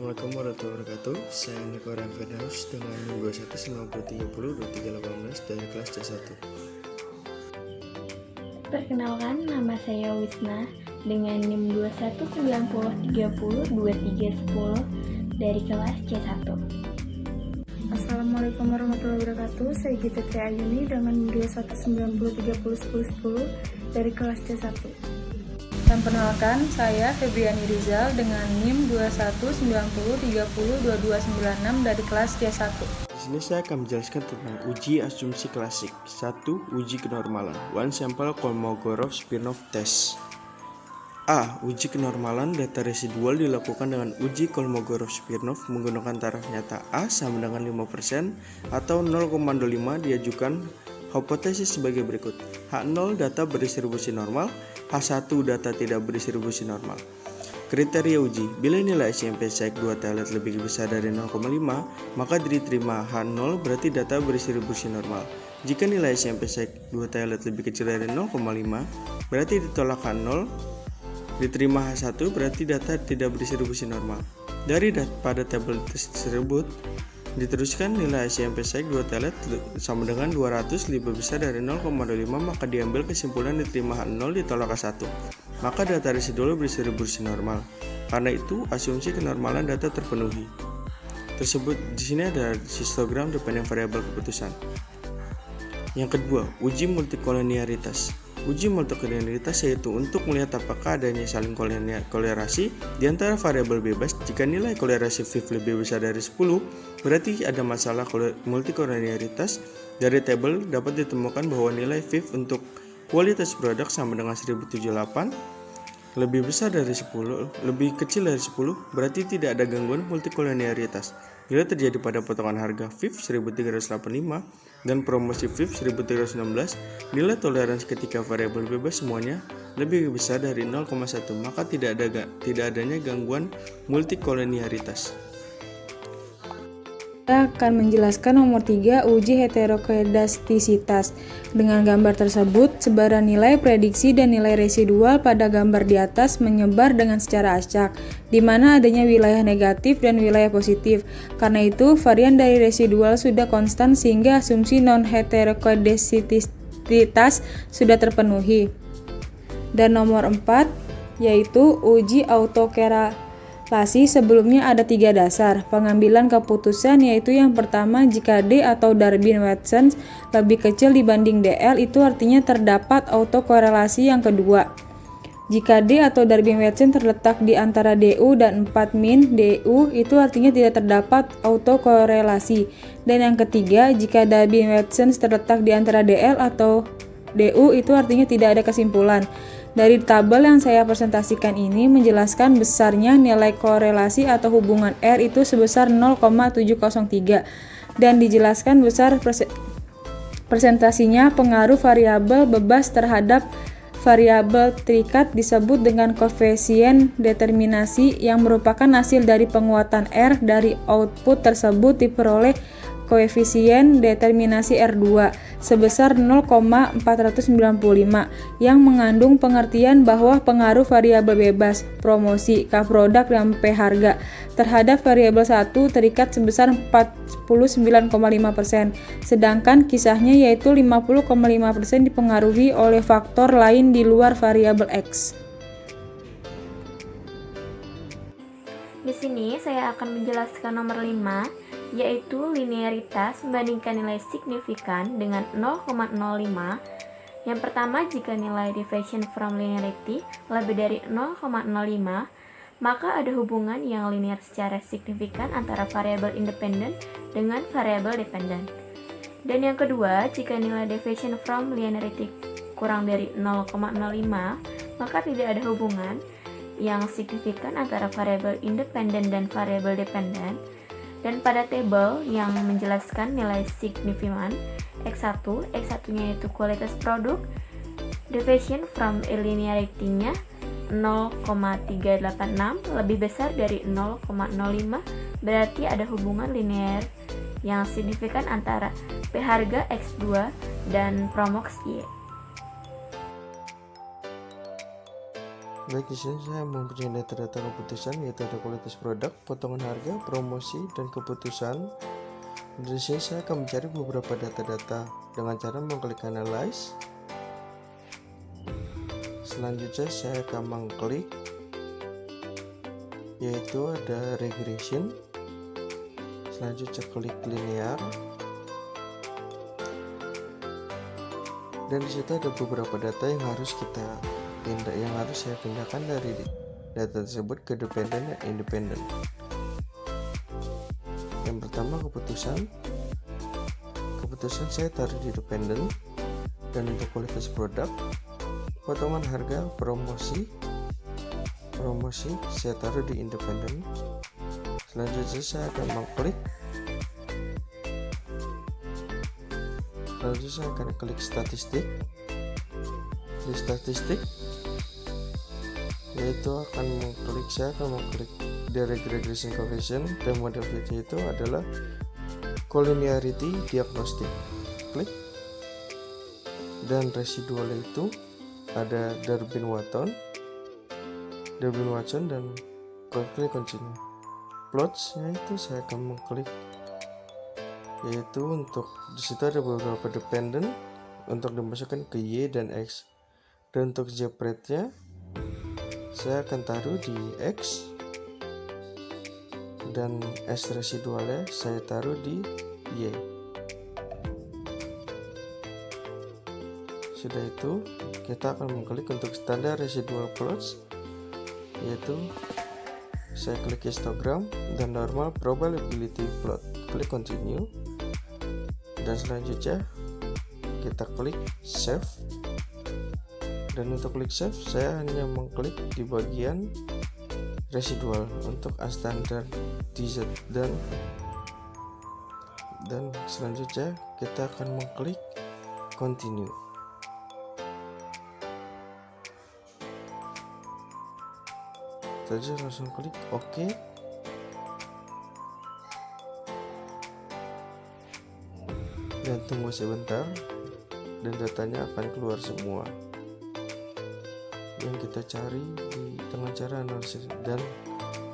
Assalamualaikum warahmatullahi wabarakatuh. Saya Niko Rafenhaus dengan NIM 2190302318 dari kelas C1. Perkenalkan, nama saya Wisna dengan NIM 2190302310 dari kelas C1. Assalamualaikum warahmatullahi wabarakatuh. Saya Gita Triayuni dengan NIM 2190301010 dari kelas C1. Dan perkenalkan, saya Febriani Rizal dengan NIM 2190302296 dari kelas C1. Di sini saya akan menjelaskan tentang uji asumsi klasik. 1. Uji kenormalan. One sample Kolmogorov-Smirnov test. A. Uji kenormalan data residual dilakukan dengan uji Kolmogorov-Smirnov menggunakan taraf nyata A sama dengan 5% atau 0,25 diajukan hipotesis sebagai berikut. H0 data berdistribusi normal, H1 data tidak berdistribusi normal. Kriteria uji, bila nilai SMP SEC 2 telet lebih besar dari 0,5, maka diterima H0 berarti data berdistribusi normal. Jika nilai SMP SEC 2 telet lebih kecil dari 0,5, berarti ditolak H0, diterima H1 berarti data tidak berdistribusi normal. Dari pada tabel tersebut, diteruskan nilai SMP SEC 2 telet sama dengan 200 lebih besar dari 0,25, maka diambil kesimpulan diterima H0 ditolak H1. Maka data residual berdistribusi normal. Karena itu, asumsi kenormalan data terpenuhi. Tersebut di sini ada histogram dependent variable keputusan. Yang kedua, uji multikoliniaritas. Uji multikoliniaritas yaitu untuk melihat apakah adanya saling kolerasi di antara variabel bebas. Jika nilai kolerasi FIF lebih besar dari 10, berarti ada masalah multikoliniaritas. Dari tabel dapat ditemukan bahwa nilai FIF untuk kualitas produk sama dengan 1078 lebih besar dari 10, lebih kecil dari 10, berarti tidak ada gangguan multikoliniaritas. Bila terjadi pada potongan harga FIF 1385 dan promosi FIF 1316, nilai toleransi ketika variabel bebas semuanya lebih besar dari 0,1, maka tidak adanya gangguan multikoliniaritas. Saya akan menjelaskan nomor 3, uji heterokedastisitas. Dengan gambar tersebut, sebaran nilai prediksi dan nilai residual pada gambar di atas menyebar dengan secara acak, di mana adanya wilayah negatif dan wilayah positif. Karena itu, varian dari residual sudah konstan sehingga asumsi non-heterokedastisitas sudah terpenuhi. Dan nomor 4, yaitu uji autokorelasi. Sebelumnya ada 3 dasar pengambilan keputusan, yaitu yang pertama, jika D atau Darby-Watson lebih kecil dibanding DL, itu artinya terdapat autokorelasi. Yang kedua, jika D atau Darby-Watson terletak di antara DU dan 4 min DU, itu artinya tidak terdapat autokorelasi. Dan yang ketiga, jika Darby-Watson terletak di antara DL atau DU, itu artinya tidak ada kesimpulan. Dari tabel yang saya presentasikan ini menjelaskan besarnya nilai korelasi atau hubungan R itu sebesar 0,703 dan dijelaskan besar presentasinya pengaruh variabel bebas terhadap variabel terikat disebut dengan koefisien determinasi yang merupakan hasil dari penguatan R dari output tersebut diperoleh koefisien determinasi R2 sebesar 0,495 yang mengandung pengertian bahwa pengaruh variabel bebas, promosi, K-produk, dan P harga terhadap variabel 1 terikat sebesar 49,5%, sedangkan kisahnya yaitu 50,5% dipengaruhi oleh faktor lain di luar variabel X. Di sini saya akan menjelaskan nomor 5, yaitu linearitas membandingkan nilai signifikan dengan 0,05. Yang pertama, jika nilai deviation from linearity lebih dari 0,05, maka ada hubungan yang linear secara signifikan antara variabel independen dengan variabel dependen. Dan yang kedua, jika nilai deviation from linearity kurang dari 0,05, maka tidak ada hubungan yang signifikan antara variabel independen dan variabel dependen. Dan pada tabel yang menjelaskan nilai signifikan X1 nya yaitu kualitas produk, deviation from linearity-nya 0,386 lebih besar dari 0,05, berarti ada hubungan linear yang signifikan antara P harga X2 dan Promox Y. Baik, di sini saya mempunyai data-data keputusan, yaitu ada kualitas produk, potongan harga, promosi, dan keputusan. Di sini saya akan mencari beberapa data-data dengan cara mengklik analyze. Selanjutnya saya akan mengklik, yaitu ada regression. Selanjutnya klik linear. Dan disitu ada beberapa data yang harus saya pindahkan dari data tersebut ke dependent dan independent. Yang pertama keputusan saya taruh di dependent, dan untuk kualitas produk, potongan harga, promosi saya taruh di independent. Selanjutnya saya akan mengklik, saya akan klik statistik. Di statistik, yaitu saya akan mengklik direct regression coefficient, dan model fit itu adalah collinearity diagnostic. Klik, dan residual itu ada Durbin-Watson, dan klik continue. Plots-nya itu saya akan mengklik, yaitu untuk disitu ada beberapa dependent untuk dimasukkan ke Y dan X, dan untuk Z rate-nya saya akan taruh di X, dan S residualnya saya taruh di Y. Sudah itu, kita akan mengklik untuk standar residual plots, yaitu saya klik histogram dan normal probability plot. Klik continue, dan selanjutnya kita klik save. Dan untuk klik save, saya hanya mengklik di bagian residual untuk A standar DZ, dan selanjutnya kita akan mengklik continue. Saja langsung klik OK. Dan tunggu sebentar, dan datanya akan keluar semua yang kita cari dengan cara analisis, dan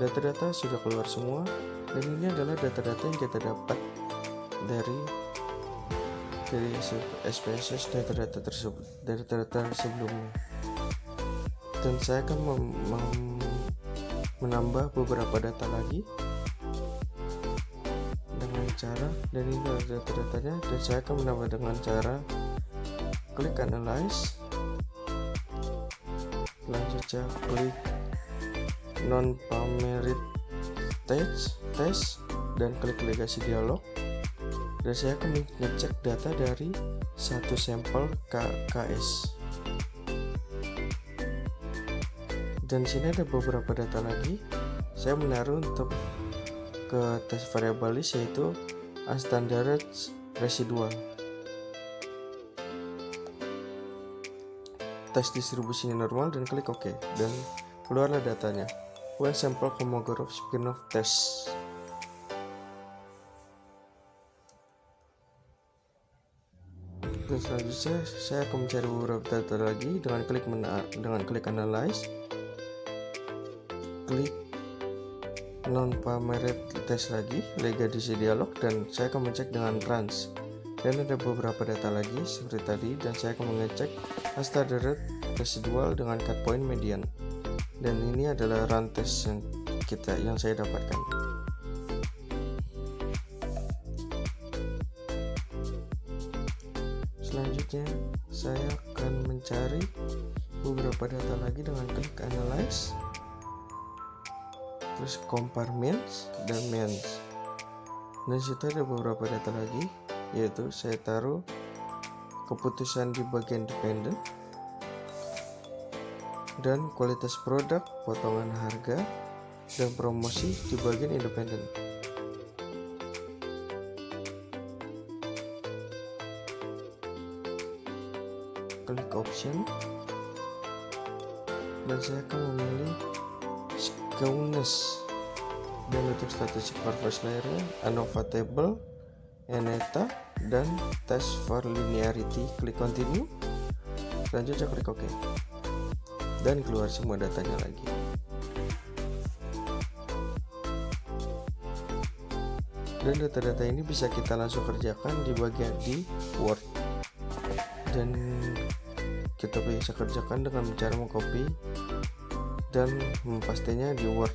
data-data sudah keluar semua. Dan ini adalah data-data yang kita dapat dari SPSS, data-data tersebut, dari data sebelumnya. Dan saya akan menambah beberapa data lagi dengan cara, dan ini adalah data-datanya, dan saya akan menambah dengan cara klik analyze. Selanjutnya klik non-parametric test, dan klik legacy dialog, dan saya akan mengecek data dari satu sampel KS. Dan sini ada beberapa data lagi. Saya menaruh untuk ke tes variabalis, yaitu unstandard residual. Tes distribusinya normal, dan klik OK, dan keluarlah datanya. One sample Kolmogorov-Smirnov test. Dan selanjutnya saya akan mencari beberapa data lagi dengan klik analyze, klik non-parametric test lagi, legacy dialog, dan saya akan mengecek dengan runs. Dan ada beberapa data lagi seperti tadi, dan saya akan mengecek unstandard residual dengan cut point median. Dan ini adalah run test yang saya dapatkan. Selanjutnya saya akan mencari beberapa data lagi dengan klik analyze, terus compare means dan means. Dan situ ada beberapa data lagi, yaitu saya taruh keputusan di bagian dependent, dan kualitas produk, potongan harga, dan promosi di bagian independent. Klik option, dan saya akan memilih skewness, dan untuk statistik purpose layernya ANOVA table, Eneta, dan test for linearity. Klik continue, selanjutnya klik OK. dan keluar semua datanya lagi. Dan data-data ini bisa kita langsung kerjakan di bagian di Word, dan kita bisa kerjakan dengan cara mengcopy dan mempastinya di Word.